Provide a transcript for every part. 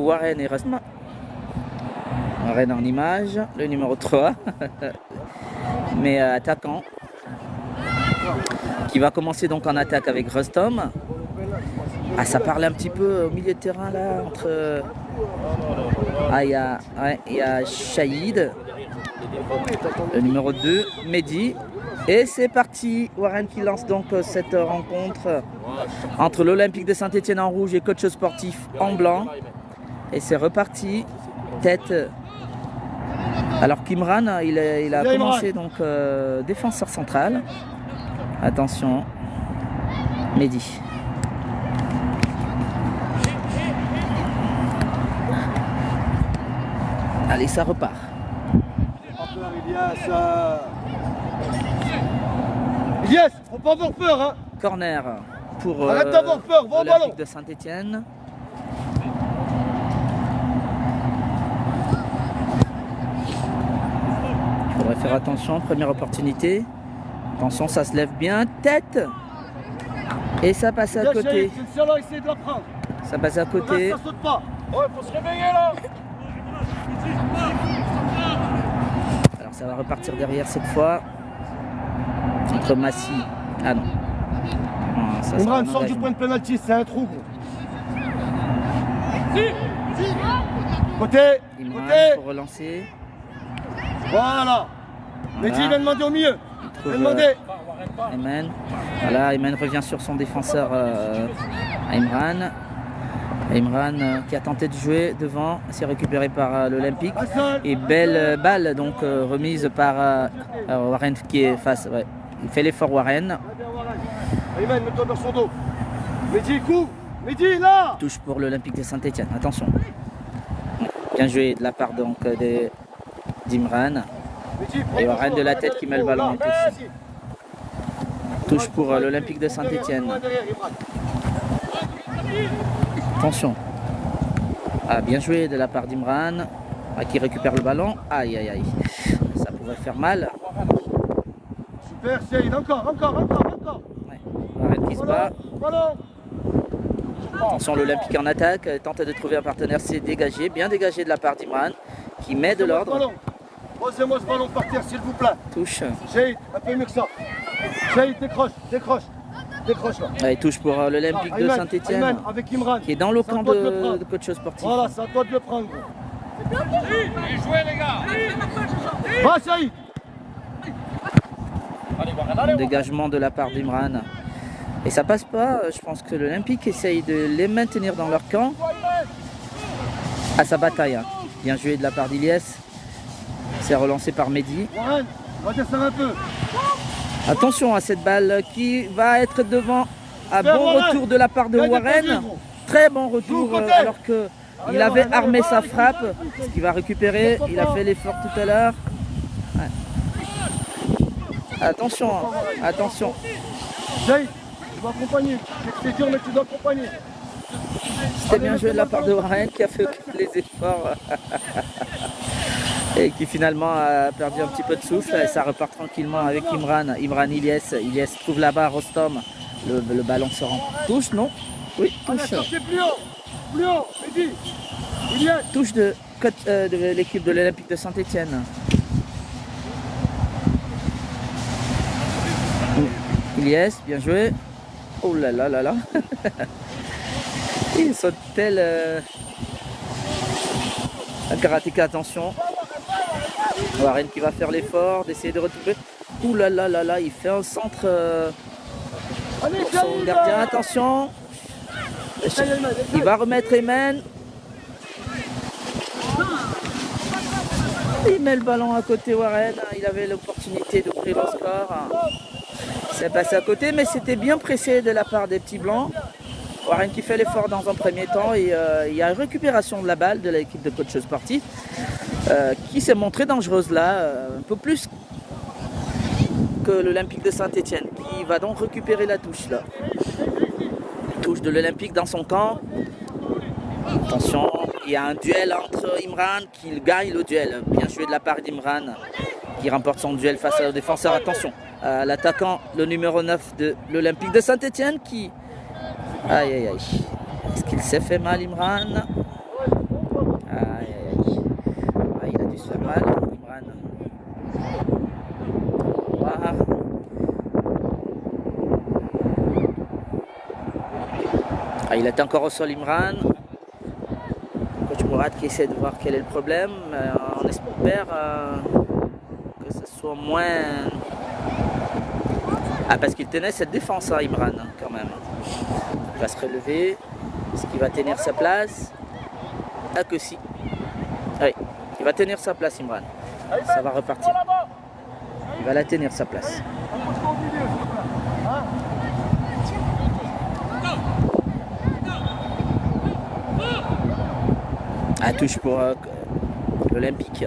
Warren et Rustom. Warren en image, le numéro 3, mais attaquant, qui va commencer donc en attaque avec Rustom. Ah, ça parle un petit peu au milieu de terrain là, entre... Ah, il y a Shahid, le numéro 2, Mehdi. Et c'est parti, Warren qui lance donc cette rencontre entre l'Olympique de Saint-Etienne en rouge et coach sportif en blanc. Et c'est reparti, tête. Alors qu'Imran, il a commencé donc défenseur central. Attention, Mehdi. Allez, ça repart. Yes, faut pas avoir peur, hein. Corner pour l'Olympique de Saint-Etienne. Il faudrait faire attention, première opportunité. Attention, ça se lève bien, tête. Et ça passe à côté. Ça passe à côté. Ça saute pas. Ouais, faut se réveiller là. Alors ça va repartir derrière cette fois. Entre Massy. Ah non. Imran sort du point de pénalty, c'est un trou. Côté. Imran pour relancer. Voilà. Mehdi vient demander au milieu. Il vient demander. Ayman. Voilà, Ayman revient sur son défenseur Imran. Imran qui a tenté de jouer devant, c'est récupéré par l'Olympique. Et belle balle donc remise par Warren qui est face. Ouais. Il fait l'effort Warren. Ayman, mets-toi dans son dos. Mehdi, couvre. Mehdi, là. Touche pour l'Olympique de Saint-Etienne. Attention. Bien joué de la part donc d'Imran. Et Warren de la tête qui met le ballon en touche. Touche pour l'Olympique de Saint-Etienne. Attention. Ah, bien joué de la part d'Imran qui récupère le ballon. Aïe aïe aïe. Ça pourrait faire mal. Super, Saïd, encore. Ouais. Warren qui se bat. Attention, l'Olympique en attaque. Tente de trouver un partenaire, c'est dégagé. Bien dégagé de la part d'Imran qui met de l'ordre. Posez-moi ce ballon par terre, s'il vous plaît. Touche. Saïd, un peu mieux que ça. Saïd, décroche là. Ouais, touche pour l'Olympique de Saint-Etienne qui est dans le camp de coach sportif. Voilà, c'est à toi de le prendre. Allez, jouez les gars. Va Saïd. Un dégagement de la part d'Imran. Et ça passe pas, je pense que l'Olympique essaye de les maintenir dans leur camp. À sa bataille. Hein. Bien joué de la part d'Iliès. C'est relancé par Mehdi. Warren, on va descendre un peu. Attention à cette balle qui va être devant. Un bon retour de la part de Warren. Très bon retour alors qu'il avait armé sa frappe. Ce qu'il va récupérer. Il a fait l'effort tout à l'heure. Ouais. Attention. Jay, tu dois accompagner. C'est dur mais tu dois accompagner. C'était bien joué de la part de Warren qui a fait les efforts. Et qui finalement a perdu un petit peu de souffle. Et ça repart tranquillement avec Imran. Ilyes trouve là-bas Rustom. Le ballon se rend. Touche, non? Oui, touche. Allez, plus haut, Mehdi. Touche de l'équipe de l'Olympique de Saint-Etienne. Ilyes, bien joué. Oh là là là là. Ils sont tels... Un karatéka, attention. Warren qui va faire l'effort d'essayer de retrouver. Ouh là là là là, il fait un centre pour son gardien. Attention. Il va remettre Ayman. Il met le ballon à côté Warren. Il avait l'opportunité d'ouvrir le score. C'est passé à côté, mais c'était bien pressé de la part des petits blancs. Warren qui fait l'effort dans un premier temps et il y a une récupération de la balle de l'équipe de coach sportif qui s'est montrée dangereuse là, un peu plus que l'Olympique de Saint-Etienne qui va donc récupérer la touche là. Touche de l'Olympique dans son camp. Attention, il y a un duel entre Imran qui gagne le duel. Bien joué de la part d'Imran qui remporte son duel face au défenseur. Attention, l'attaquant, le numéro 9 de l'Olympique de Saint-Etienne qui... Aïe aïe aïe. Est-ce qu'il s'est fait mal Imran? Ah, il est encore au sol, Imran. Coach Mourad qui essaie de voir quel est le problème. On espère que ce soit moins... Ah, parce qu'il tenait cette défense, hein, Imran, hein, quand même. Il va se relever. Est-ce qu'il va tenir sa place? Ah, que si. Oui, il va tenir sa place, Imran. Ça va repartir. Il va la tenir sa place. Ah, touche pour l'Olympique.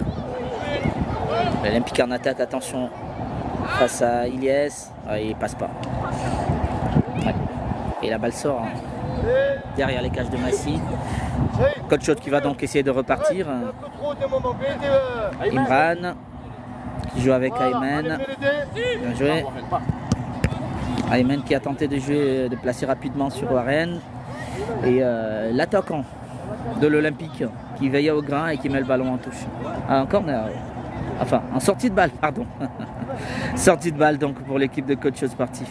L'Olympique en attaque, attention. Face à Ilyes. Ah, il passe pas. Ouais. Et la balle sort hein, derrière les cages de Massy. Coach Chaude qui va donc essayer de repartir. Imran qui joue avec Ayman. Bien joué. Ayman qui a tenté de jouer, de placer rapidement sur Warren. Et l'attaquant de l'Olympique qui veille au grain et qui met le ballon en touche. Ah, en corner. Enfin, en sortie de balle, pardon. Sortie de balle donc pour l'équipe de coach sportif.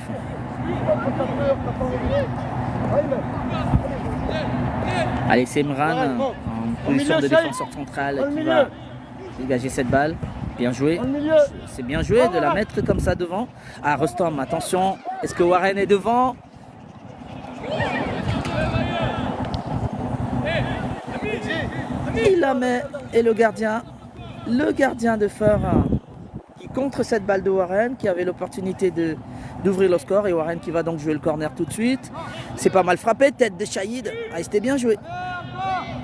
Allez, c'est Imran en position de défenseur central qui va dégager cette balle. Bien joué. C'est bien joué de la mettre comme ça devant. Ah, Rostom, attention. Est-ce que Warren est devant? Il la met. Et le gardien de Feur qui contre cette balle de Warren, qui avait l'opportunité d'ouvrir le score. Et Warren qui va donc jouer le corner tout de suite. C'est pas mal frappé. Tête de Shahid. Ah, c'était bien joué.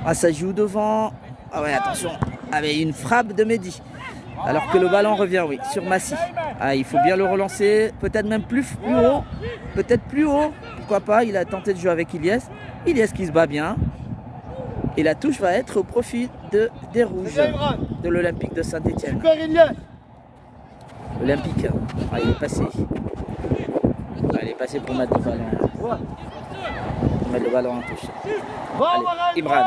Ah, ça joue devant. Ah ouais, attention. Avec une frappe de Mehdi. Alors que le ballon revient, oui, sur Massy. Ah, il faut bien le relancer. Peut-être même plus haut. Peut-être plus haut. Pourquoi pas. Il a tenté de jouer avec Ilyes. Ilyes qui se bat bien. Et la touche va être au profit des Rouges de l'Olympique de Saint-Etienne. L'Olympique, ah, il est passé. Ah, il est passé pour mettre le ballon. Pour mettre le ballon en touche. Allez, Imran.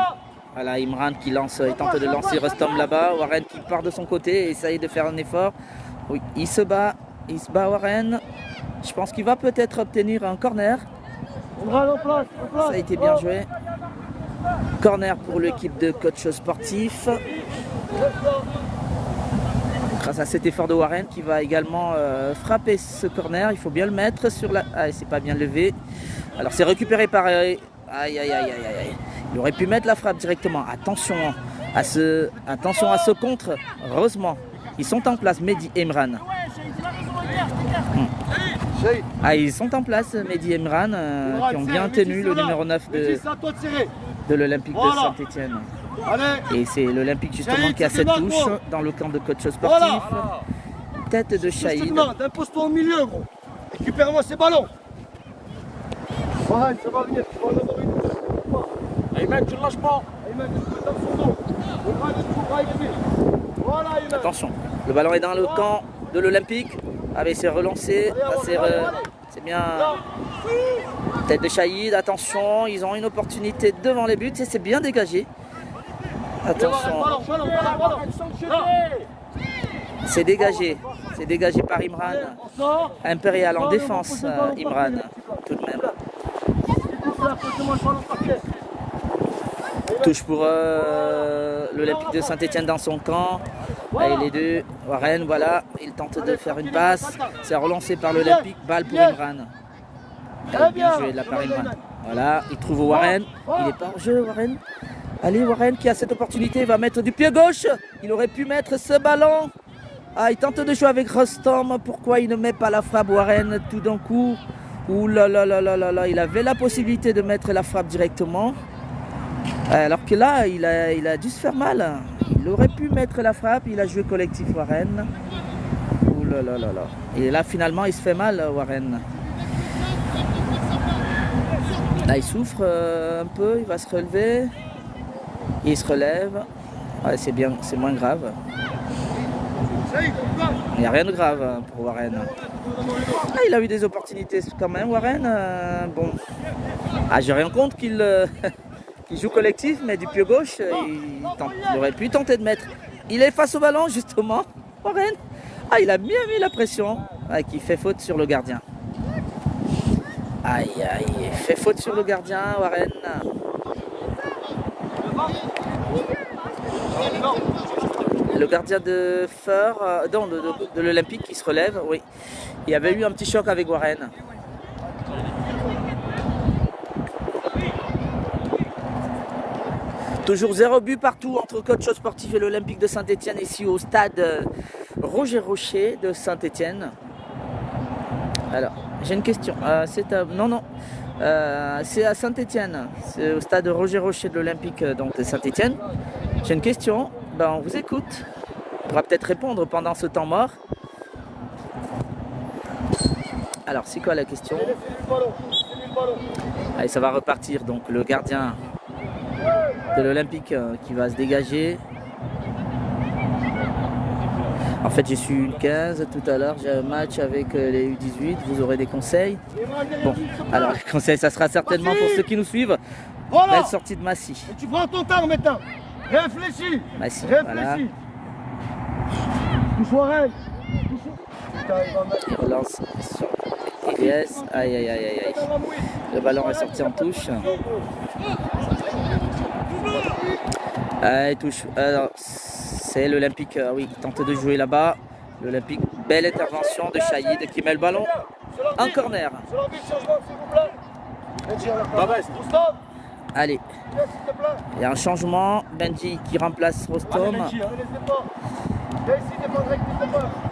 Voilà, Imran qui lance, il tente de lancer Rostom là-bas. Warren qui part de son côté et essaye de faire un effort. Oui, il se bat Warren. Je pense qu'il va peut-être obtenir un corner. Ça a été bien joué. Corner pour l'équipe de coach sportif. Grâce à cet effort de Warren qui va également frapper ce corner. Il faut bien le mettre sur la... Ah, c'est pas bien levé. Alors c'est récupéré par... Aïe, aïe, aïe, aïe, aïe. Il aurait pu mettre la frappe directement. Attention à ce contre. Heureusement, ils sont en place, Mehdi et Imran. Ah, ils sont en place, Mehdi et Imran, qui ont bien tenu le numéro 9 de l'Olympique de Saint-Etienne. Et c'est l'Olympique justement qui a cette touche dans le camp de coach sportif. Tête de Shahid. Impose-toi au milieu, gros. Récupère-moi ces ballons. Ouais, ça va venir. Ayman, tu ne lâches pas. Ayman, dans son dos. Voilà, Ayman. Attention, le ballon est dans le camp de l'Olympique. Avec ses relancés, c'est bien. Tête de Shahid, attention, ils ont une opportunité devant les buts et c'est bien dégagé. Attention. C'est dégagé par Imran. Impérial en défense, Imran, tout de même. Touche pour l'Olympique de Saint-Etienne dans son camp. Allez, les deux, Warren, voilà, il tente de faire une passe. C'est relancé par l'Olympique, balle pour Imran. Bien joué de la part Imran. Voilà, il trouve Warren. Il est pas en jeu, Warren. Allez, Warren qui a cette opportunité, il va mettre du pied gauche. Il aurait pu mettre ce ballon. Ah, il tente de jouer avec Rostom. Pourquoi il ne met pas la frappe, Warren, tout d'un coup? Ouh là là là là là là, il avait la possibilité de mettre la frappe directement. Alors que là, il a dû se faire mal. Il aurait pu mettre la frappe, il a joué collectif Warren. Ouh là là là là. Et là, finalement, il se fait mal, Warren. Là, il souffre un peu, il va se relever. Il se relève. Ouais, c'est bien, c'est moins grave. Il n'y a rien de grave pour Warren. Ah, il a eu des opportunités quand même, Warren. Bon. Ah, j'ai rien contre qu'il joue collectif, mais du pied gauche, il aurait pu tenter de mettre. Il est face au ballon, justement, Warren. Ah, il a bien mis la pression. Ah, qui fait faute sur le gardien. Aïe, aïe, fait faute sur le gardien, Warren. Le gardien de Feur, de l'Olympique qui se relève, oui. Il y avait eu un petit choc avec Warren. Toujours 0 but partout entre Coach Sportif et l'Olympique de Saint-Étienne, ici au stade Roger Rocher de Saint-Étienne. Alors, j'ai une question. C'est à Saint-Étienne. C'est au stade Roger Rocher de l'Olympique de Saint-Étienne. J'ai une question. Ben, on vous écoute. On pourra peut-être répondre pendant ce temps mort. Alors, c'est quoi la question? Allez, ça va repartir. Donc, le gardien de l'Olympique qui va se dégager. En fait, j'ai su une 15 tout à l'heure. J'ai un match avec les U18. Vous aurez des conseils. Bon, alors les conseils, ça sera certainement pour ceux qui nous suivent. Voilà. Belle sortie de Massy. Et tu prends ton temps maintenant. Réfléchis. Massy, Réfléchis. voilà. Touche Warren. Il relance sur Elias. Aïe, aïe, aïe, aïe, aïe. Le ballon est sorti en touche. Il touche. Alors, c'est l'Olympique, oui, qui tente de jouer là-bas. L'Olympique, belle intervention de Chaïd qui met le ballon en corner. Allez, il y a un changement. Benji qui remplace Rostom.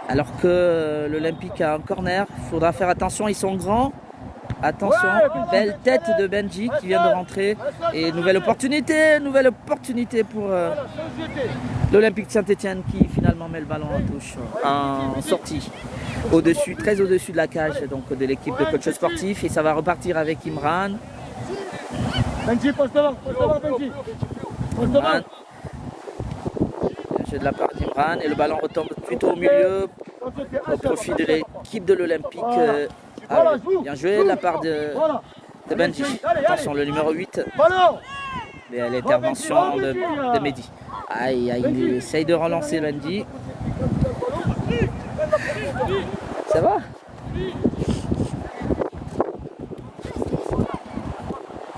Alors que l'Olympique a un corner, il faudra faire attention, ils sont grands. Attention, belle tête de Benji qui vient de rentrer. Et nouvelle opportunité pour l'Olympique de Saint-Étienne qui finalement met le ballon en touche, en sortie. Au-dessus, très au-dessus de la cage donc de l'équipe de Coach Sportif. Et ça va repartir avec Imran. Benji, passe devant, Benji. Passe devant. Jeu de la part d'Imran et le ballon retombe plutôt au milieu au profit de l'équipe de l'Olympique. Bien joué de la part de Benji. Attention, le numéro 8. Et l'intervention de Mehdi. Aïe, aïe, il essaye de relancer Benji. Ça va?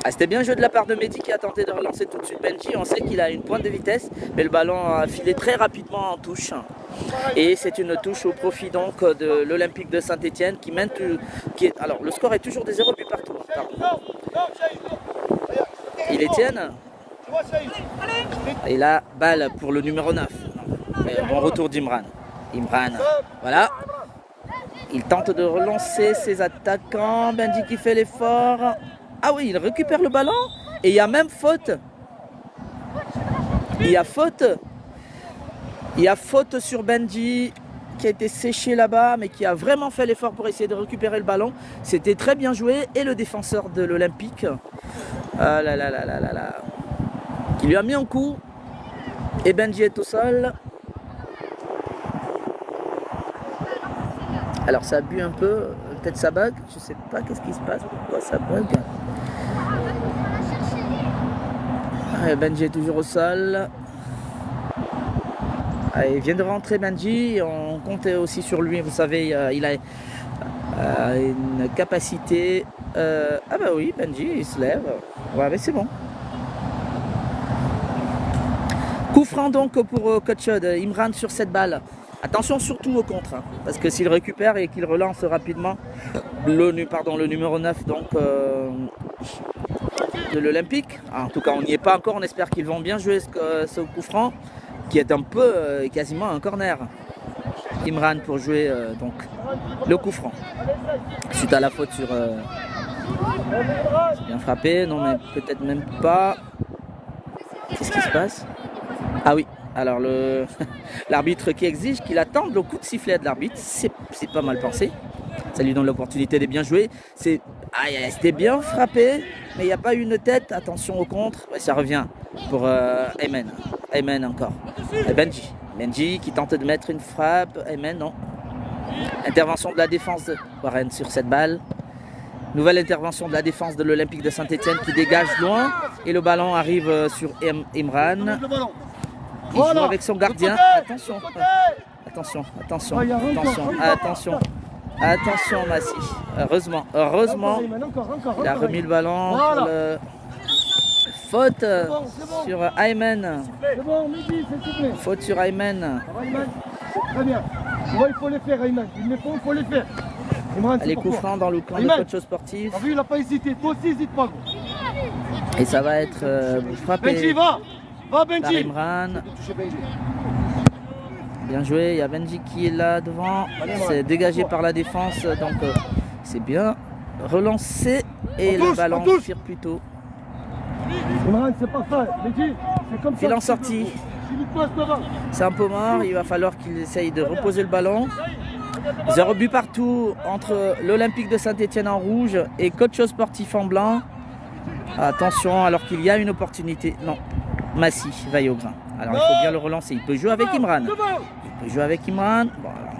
C'était bien joué de la part de Mehdi qui a tenté de relancer tout de suite Benji. On sait qu'il a une pointe de vitesse, mais le ballon a filé très rapidement en touche. Et c'est une touche au profit donc de l'Olympique de Saint-Étienne qui mène alors le score est toujours des 0 buts partout. Il Étienne. Et là, balle pour le numéro 9. Bon retour d'Imran. Imran, voilà. Il tente de relancer ses attaquants. Benji qui fait l'effort. Ah oui, il récupère le ballon et il y a même faute. Il y a faute sur Benji qui a été séché là-bas mais qui a vraiment fait l'effort pour essayer de récupérer le ballon. C'était très bien joué et le défenseur de l'Olympique qui lui a mis un coup et Benji est au sol. Alors ça a bu un peu, peut-être ça bug, je sais pas qu'est-ce qui se passe, pourquoi ça bug. Benji est toujours au sol. Il vient de rentrer Benji, on comptait aussi sur lui, vous savez, il a une capacité... Ah bah oui, Benji, il se lève. Ouais, mais c'est bon. Coup franc donc pour coach Imran sur cette balle. Attention surtout au contre, hein, parce que s'il récupère et qu'il relance rapidement le numéro 9 donc, de l'Olympique. En tout cas, on n'y est pas encore, on espère qu'ils vont bien jouer ce coup franc, qui est un peu quasiment un corner. Imran pour jouer donc le coup franc. Suite à la faute sur... c'est bien frappé, non mais peut-être même pas. Qu'est-ce qui se passe? Ah oui. Alors l'arbitre qui exige qu'il attende le coup de sifflet de l'arbitre, c'est pas mal pensé. Ça lui donne l'opportunité de bien jouer. C'était bien frappé, mais il n'y a pas eu une tête. Attention au contre, ça revient pour Ayman. Ayman encore. Et Benji qui tente de mettre une frappe. Ayman non. Intervention de la défense de Warren sur cette balle. Nouvelle intervention de la défense de l'Olympique de Saint-Étienne qui dégage loin. Et le ballon arrive sur Imran. Il joue avec son gardien. Attention. Attention Massy. Heureusement, Ayman, encore, il a remis le ballon Voilà. pour le faute bon. sur Ayman. C'est bon, Mehdi, s'il te plaît. Faute sur Ayman. Ayman, très bien. Ouais, il faut les faire, Ayman. Il faut les faire. Imran, c'est Les pour coups toi. francs dans le camp de Ayman. coach sportif. T'as vu, il n'a pas hésité. Toi aussi, n'hésite pas, gros. Et ça va être Benji, frappé va. Va, par Benji. Imran. Touché Benji. Bien joué, il y a Benji qui est là devant. C'est dégagé par la défense, donc c'est bien relancé. Et On touche, le ballon on touche. tire plus tôt. Imran, c'est pas ça. Benji, c'est comme ça. Filant que tu sorti. veux. Il lui passe devant. C'est un peu mort, il va falloir qu'il essaye de reposer le ballon. 0 but partout entre l'Olympique de Saint-Etienne en rouge et Coach Sportif en blanc. Attention, alors qu'il y a une opportunité. Non, Massy vaille au grain. Alors il faut bien le relancer. Il peut jouer avec Imran. Il peut jouer avec Imran. Bon, alors,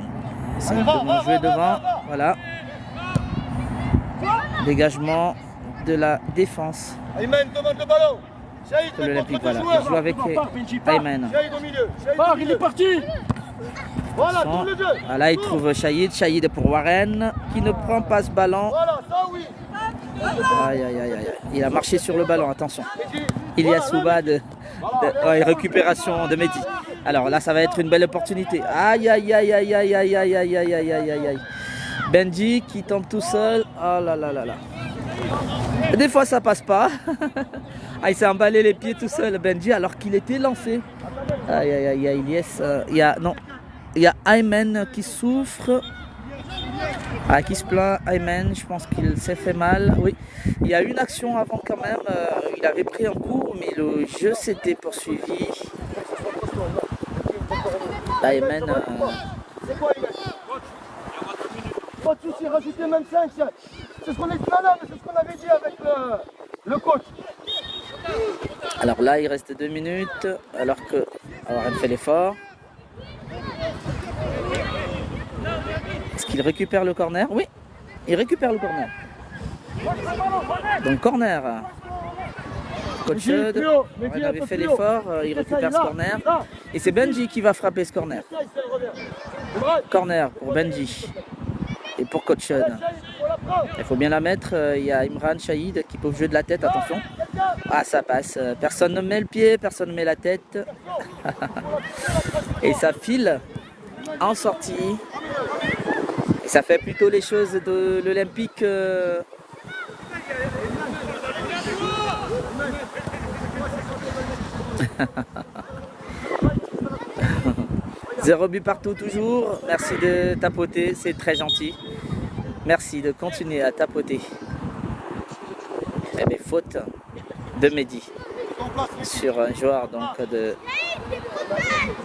c'est de bien jouer devant. Voilà. Dégagement de la défense Ayman, demande le ballon. Shahid, de l'Olympique. Voilà. joueurs. Il joue avec Ayman. Shahid au milieu. Shahid Part, au il milieu. est parti. Voilà, Bon. tout le jeu. Voilà, il trouve Shahid. Shahid pour Warren qui ne prend pas ce ballon. Voilà, ça oui. Aïe, aïe, aïe, aïe. Il a marché sur le ballon, attention. Benji. Il y a Voilà, Souba ouais, récupération de Mehdi. Alors là, ça va être une belle opportunité. Aïe, aïe, aïe, aïe, aïe, aïe, aïe, aïe, aïe, aïe, aïe, aïe, aïe. Benji qui tombe tout seul. Oh là là là là. Des fois, ça passe pas. Ah, il s'est emballé les pieds tout seul, Benji, alors qu'il était lancé. Aïe, aïe, aïe, aïe, yes. Il y a Ayman qui souffre. Ah, qui se plaint, Ayman, je pense qu'il s'est fait mal. Oui, il y a une action avant quand même. Il avait pris un coup, mais le jeu s'était poursuivi. Ayman, C'est quoi, Ayman? Pas de soucis, rajoutez même 5. C'est ce qu'on est là, mais c'est ce qu'on avait dit avec le coach. alors là, il reste 2 minutes, alors que Warren fait l'effort. Est-ce qu'il récupère le corner? Oui, il récupère le corner. Donc corner. Coach Mehdi, plus haut, Mehdi, Warren un avait peu fait plus haut. l'effort, il récupère ce corner. Et c'est Benji qui va frapper ce corner. Corner pour Benji et pour Coach Sean. Il faut bien la mettre. Il y a Imran, Shahid qui peuvent jouer de la tête, attention. Ah, ça passe. Personne ne met le pied, personne ne met la tête. Et ça file en sortie. Et ça fait plutôt les choses de l'Olympique. 0 but partout toujours. Merci de tapoter, c'est très gentil. Merci de continuer à tapoter. Eh bien, faute de Mehdi sur un joueur donc de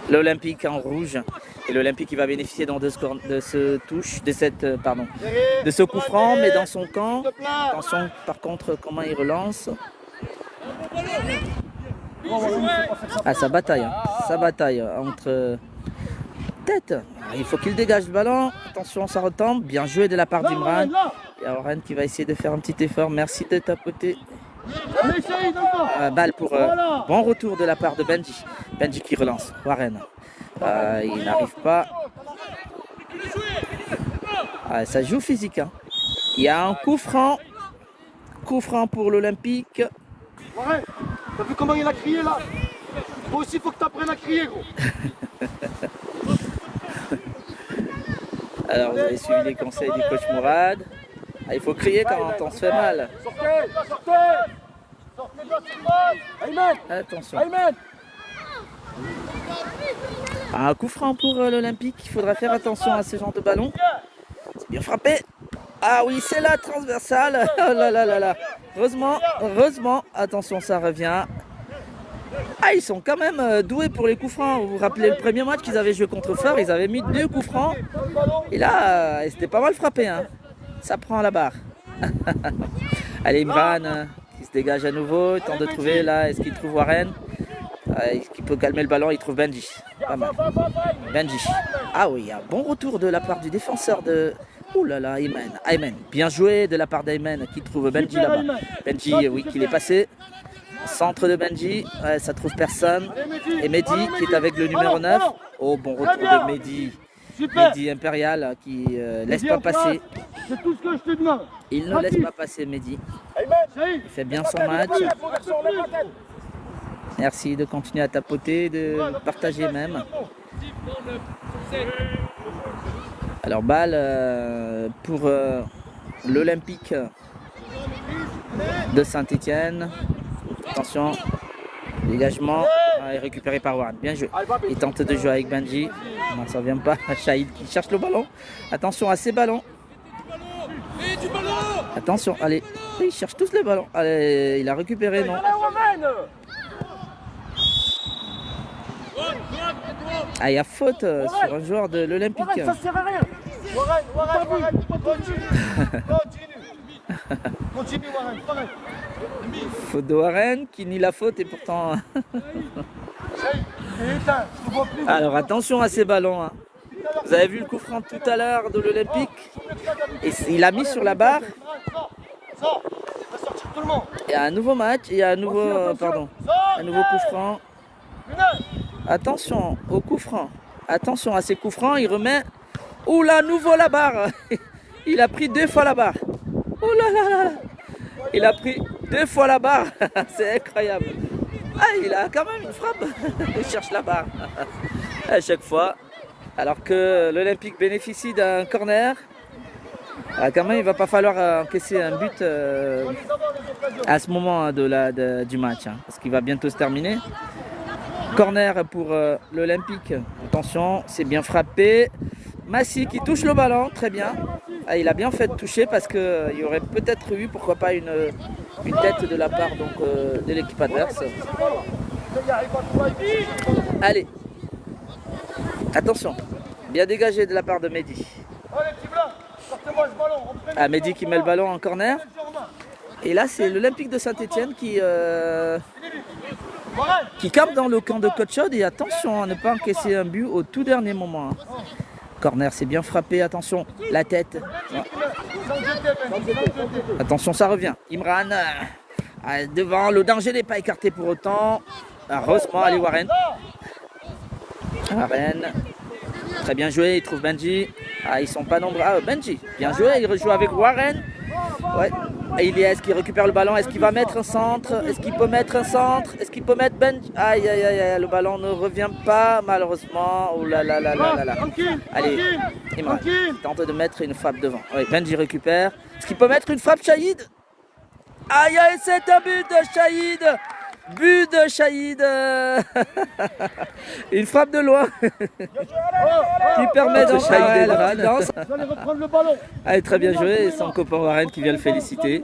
l'Olympique en rouge. Et l'Olympique qui va bénéficier donc de ce touche, de ce coup franc, mais dans son camp. Attention par contre comment il relance. Ah, ça bataille, hein. Ça bataille entre tête. Il faut qu'il dégage le ballon. Attention, ça retombe. Bien joué de la part d'Imran. Il y a Warren qui va essayer de faire un petit effort. Merci de tapoter. Balle pour bon retour de la part de Benji. Benji qui relance. Warren. Il n'arrive pas. Ah, ça joue physique, hein. Il y a un coup franc. Coup franc pour l'Olympique. Ouais, t'as vu comment il a crié là? Toi aussi, faut que t'apprennes à crier, gros. Alors, vous avez suivi les conseils du coach Mourad. Ah, il faut crier quand on se fait mal. Sortez, sortez. Sortez de la surface. Ayman, Attention. Ayman. Un coup franc pour l'Olympique. Il faudra faire attention à ce genre de ballon. C'est bien frappé. Ah oui, c'est la transversale. Oh là là là là. Heureusement. Attention, ça revient. Ah, ils sont quand même doués pour les coups francs. Vous vous rappelez le premier match qu'ils avaient joué contre Feur, ils avaient mis 2 coups francs. Et là, c'était pas mal frappé, hein. Ça prend à la barre. Allez, Imran qui se dégage à nouveau. Il tente de trouver là. Est-ce qu'il trouve Warren? Est-ce qu'il peut calmer le ballon? Il trouve Benji. Pas mal. Benji. Ah oui, un bon retour de la part du défenseur de... Ouh là là, Ayman. Bien joué de la part d'Ayman qui trouve Benji là-bas. Benji, oui, qui est passé. Centre de Benji, ça trouve personne. Et Mehdi qui est avec le numéro 9. Oh, bon retour de Mehdi. Super. Mehdi Impérial qui laisse Mehdi pas en place. passer. C'est tout ce que je te demande. Il ne laisse pas passer Mehdi. Saïd, Il fait bien son match. Merci de continuer à tapoter, de partager même. Alors balle pour l'Olympique de Saint-Étienne. Attention, dégagement. Ah, est récupéré par Warren. Bien joué. Il tente de jouer avec Benji. Non, ça vient pas. Shahid qui cherche le ballon. Attention à ces ballons. Attention, allez. Ils cherchent tous les ballons. Allez, il a récupéré, non. Ah, il y a faute sur un joueur de l'Olympique. Ça sert à rien. Warren, continue, Warren. Faute de Warren qui nie la faute et pourtant. Alors attention à ces ballons. Hein. Vous avez vu le coup franc tout à l'heure de l'Olympique. Et il a mis sur la barre. Il y a un nouveau match, il y a un nouveau, un nouveau coup franc. Attention au coup franc. Attention à ces coups francs, il remet. Oula, nouveau la barre. Il a pris 2 fois la barre. Oula là là. Il a pris 2 fois la barre. C'est incroyable. Ah, il a quand même une frappe. Il cherche la barre. À chaque fois. Alors que l'Olympique bénéficie d'un corner. Ah, quand même, il va pas falloir encaisser un but à ce moment du match. Hein, parce qu'il va bientôt se terminer. Corner pour l'Olympique. Attention, c'est bien frappé. Massi qui touche le ballon, très bien. Ah, il a bien fait de toucher parce qu'il y aurait peut-être eu, pourquoi pas, une tête de la part donc, de l'équipe adverse. Allez. Attention. Bien dégagé de la part de Mehdi. Ah, Mehdi qui met le ballon en corner. Et là, c'est l'Olympique de Saint-Étienne qui campe dans le camp de Coach Chaude. Et attention à ne pas encaisser un but au tout dernier moment. Hein. Corner, c'est bien frappé. Attention, la tête. Ouais. Attention, ça revient. Imran devant. Le danger n'est pas écarté pour autant. Heureusement, allez Warren. Warren. Très bien joué, il trouve Benji. Ah, ils sont pas nombreux. Ah, Benji, bien joué, il rejoue avec Warren. Ouais. Et Ilyes qui récupère le ballon. Est-ce qu'il va mettre un centre? Est-ce qu'il peut mettre un centre? Est-ce qu'il peut mettre Benji? Aïe, aïe, aïe, aïe, le ballon ne revient pas, malheureusement. Oh là là là là là là. Allez, Imran tente de mettre une frappe devant. Oui, Benji récupère. Est-ce qu'il peut mettre une frappe, Shahid? Aïe, aïe, c'est un but de Shahid. But de Shahid. Une frappe de loin qui permet de Shahid la danse. Allez, très bien joué. Et son copain Warren qui vient le féliciter.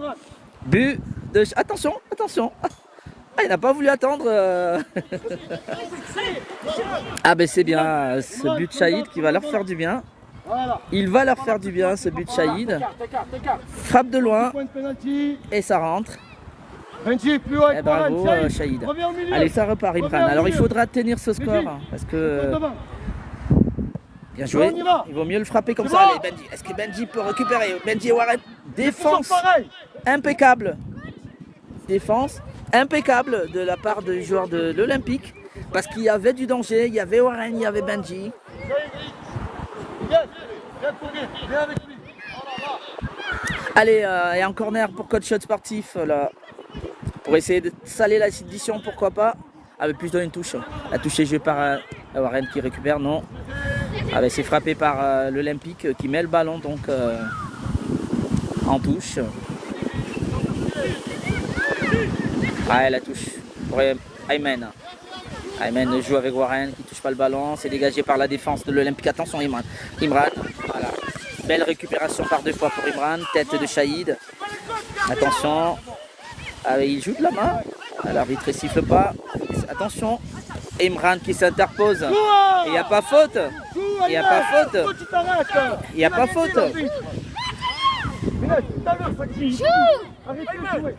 But de... Attention, attention. Ah, il n'a pas voulu attendre. Ah ben c'est bien. Ce but de Shahid qui va leur faire du bien. Il va leur faire du bien ce but de Shahid. Frappe de loin. Et ça rentre. Benji, plus haut, eh bravo Shahid. Allez, ça repart Imran. Alors il faudra tenir ce score hein, parce que bien joué. Il vaut mieux le frapper comme ça. Allez Benji. Est-ce que Benji peut récupérer? Benji et Warren. Défense impeccable. Défense impeccable de la part des joueurs de l'Olympique parce qu'il y avait du danger. Il y avait Warren, il y avait Benji. Allez, et un corner pour Coach Shot Sportif là. Pour essayer de saler la sédition, pourquoi pas. Ah, mais plutôt une touche. La touche est jouée par Warren qui récupère, non. Ah, c'est frappé par l'Olympique qui met le ballon donc en touche. Ah, la touche pour Ayman. Ayman joue avec Warren qui touche pas le ballon. C'est dégagé par la défense de l'Olympique. Attention, Imran. Voilà. Belle récupération par 2 fois pour Imran. Tête de Shahid. Attention. Ah, il joue de la main. L'arbitre ne siffle pas. Attention. Imran qui s'interpose. Il n'y a pas faute. Il n'y a pas faute. Il n'y a pas faute.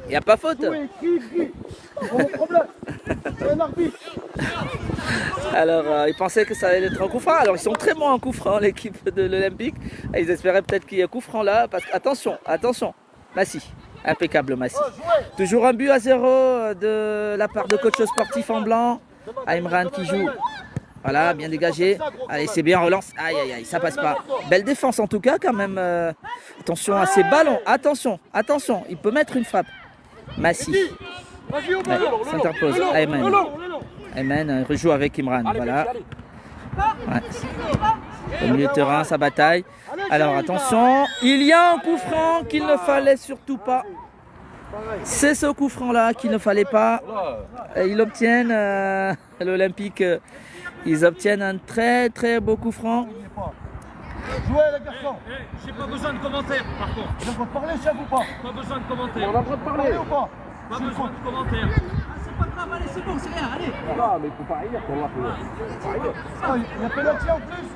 Il n'y a pas faute. Alors, ils pensaient que ça allait être un coup franc. Alors, ils sont très bons en coup franc, l'équipe de l'Olympique. Ils espéraient peut-être qu'il y ait un coup franc là. Parce que, attention. Massi. Impeccable Massi. Toujours un but à 0 de la part de Coach Sportif en blanc. Imran qui joue Voilà, bien dégagé. Allez, c'est bien, relance. Aïe, aïe, aïe, ça passe pas. Belle défense en tout cas, quand même. Attention à ces ballons. Attention, attention. Il peut mettre une frappe. Massi. Vas-y, au Ouais, ballon. s'interpose. Ayman. Ayman rejoue avec Imran. Voilà. Ouais. Au milieu de terrain, sa bataille. Alors, attention. Il y a un coup franc qu'il ne fallait surtout pas. C'est ce coup franc-là qu'il ne fallait pas. Ils obtiennent, l'Olympique, ils obtiennent un très très beau coup franc. Jouez les garçons. J'ai pas besoin de commentaires par contre. Vous avez le droit de parler, chef, ou pas? Pas besoin de commentaires. On a le droit de parler ou pas? Pas besoin de commentaires. C'est pas grave, allez, c'est bon, c'est rien, allez. Ah, il y a pénalty en plus.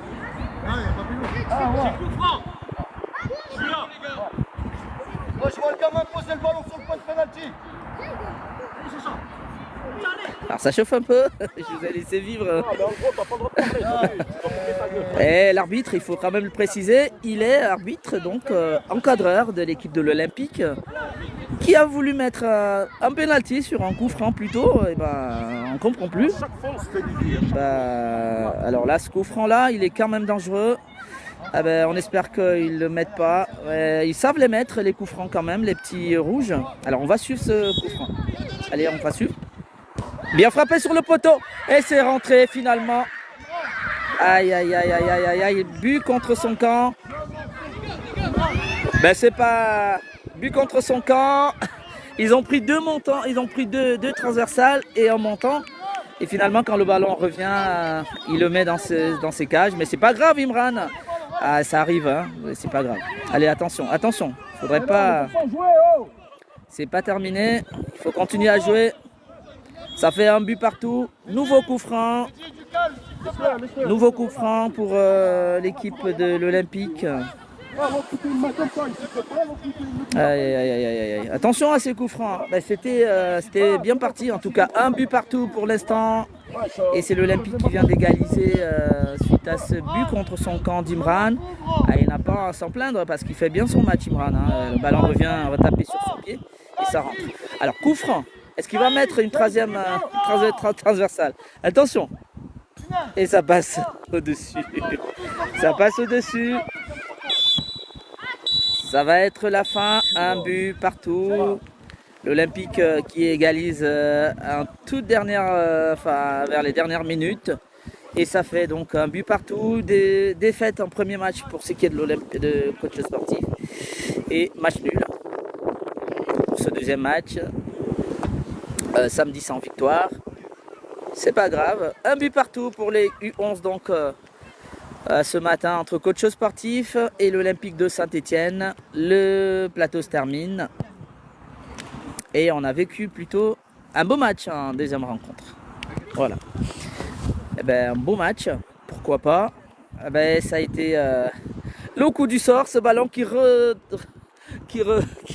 Ah, ouais. Coup franc. Je suis là. Moi, je vois le gamin poser le ballon sur le point de pénalty. Alors ça chauffe un peu, je vous ai laissé vivre. Ah, mais en gros, t'as pas le droit de parler. Et l'arbitre, il faut quand même le préciser, il est arbitre, donc encadreur de l'équipe de l'Olympique, qui a voulu mettre un penalty sur un coup franc plus tôt. Et ben, on comprend plus. Alors là, ce coup franc là, il est quand même dangereux. Ah ben, on espère qu'ils ne le mettent pas. Ils savent les mettre, les coups francs quand même, les petits rouges. Alors on va suivre ce coup franc. Allez, on va suivre. Bien frappé sur le poteau. Et c'est rentré finalement. Aïe, aïe, aïe, aïe, aïe, aïe, aïe. But contre son camp. Ben c'est pas... But contre son camp. Ils ont pris deux montants. Ils ont pris deux transversales et un montant. Et finalement, quand le ballon revient, il le met dans ses cages. Mais c'est pas grave, Imran. Ah, ça arrive, hein. C'est pas grave. Allez, attention, attention. Faudrait pas... C'est pas terminé. Il faut continuer à jouer. Ça fait un but partout. Nouveau coup franc. Nouveau coup franc pour l'équipe de l'Olympique. Aïe, aïe, aïe, aïe, aïe. Attention à ces coups francs. Ben, c'était bien parti. En tout cas, un but partout pour l'instant. Et c'est l'Olympique qui vient d'égaliser suite à ce but contre son camp d'Imran. Ah, il n'a pas à s'en plaindre parce qu'il fait bien son match, Imran. Hein. Le ballon revient retaper sur son pied et ça rentre. Alors, coup franc. Est-ce qu'il va mettre une troisième transversale? Attention. Et ça passe au-dessus. Ça passe au-dessus. Ça va être la fin. Un but partout. L'Olympique qui égalise en toute dernière, vers les dernières minutes. Et ça fait donc un but partout. Défaite en premier match pour ce qui est de coach sportif. Et match nul pour ce deuxième match. Samedi sans victoire. C'est pas grave. Un but partout pour les U11 donc ce matin entre coach sportif et l'Olympique de Saint-Étienne. Le plateau se termine. Et on a vécu plutôt un beau match en deuxième rencontre. Voilà. Et ben, un beau match, pourquoi pas. Eh ben, ça a été le coup du sort, ce ballon qui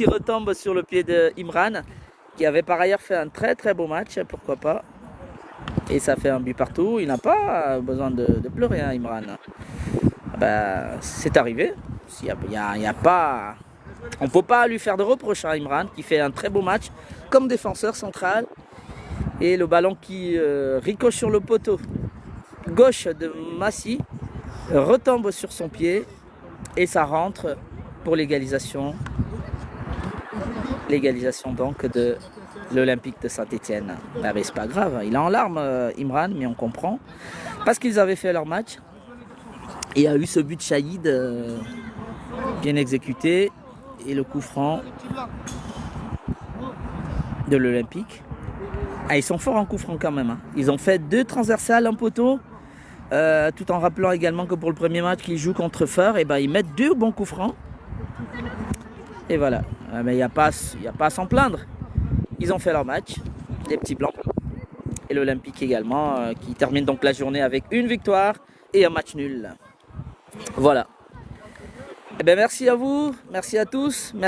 retombe sur le pied de Imran, qui avait par ailleurs fait un très très beau match, pourquoi pas. Et ça fait un but partout. Il n'a pas besoin de pleurer, hein, Imran. Ben, c'est arrivé. Il y a pas... On ne peut pas lui faire de reproches à Imran, qui fait un très beau match comme défenseur central. Et le ballon qui ricoche sur le poteau gauche de Massi retombe sur son pied et ça rentre pour l'égalisation. L'égalisation donc de l'Olympique de Saint-Étienne. Ah ben c'est pas grave, il est en larmes Imran, mais on comprend. Parce qu'ils avaient fait leur match. Et il y a eu ce but de Shahid bien exécuté. Et le coup franc de l'Olympique. Ah, ils sont forts en coup franc quand même. Hein. Ils ont fait 2 transversales en poteau. Tout en rappelant également que pour le premier match qu'ils jouent contre Feur, et ben, ils mettent 2 bons coups francs. Et voilà. Mais il n'y a pas à s'en plaindre. Ils ont fait leur match. Les petits blancs. Et l'Olympique également, qui termine donc la journée avec une victoire et un match nul. Voilà. Eh bien, merci à vous. Merci à tous.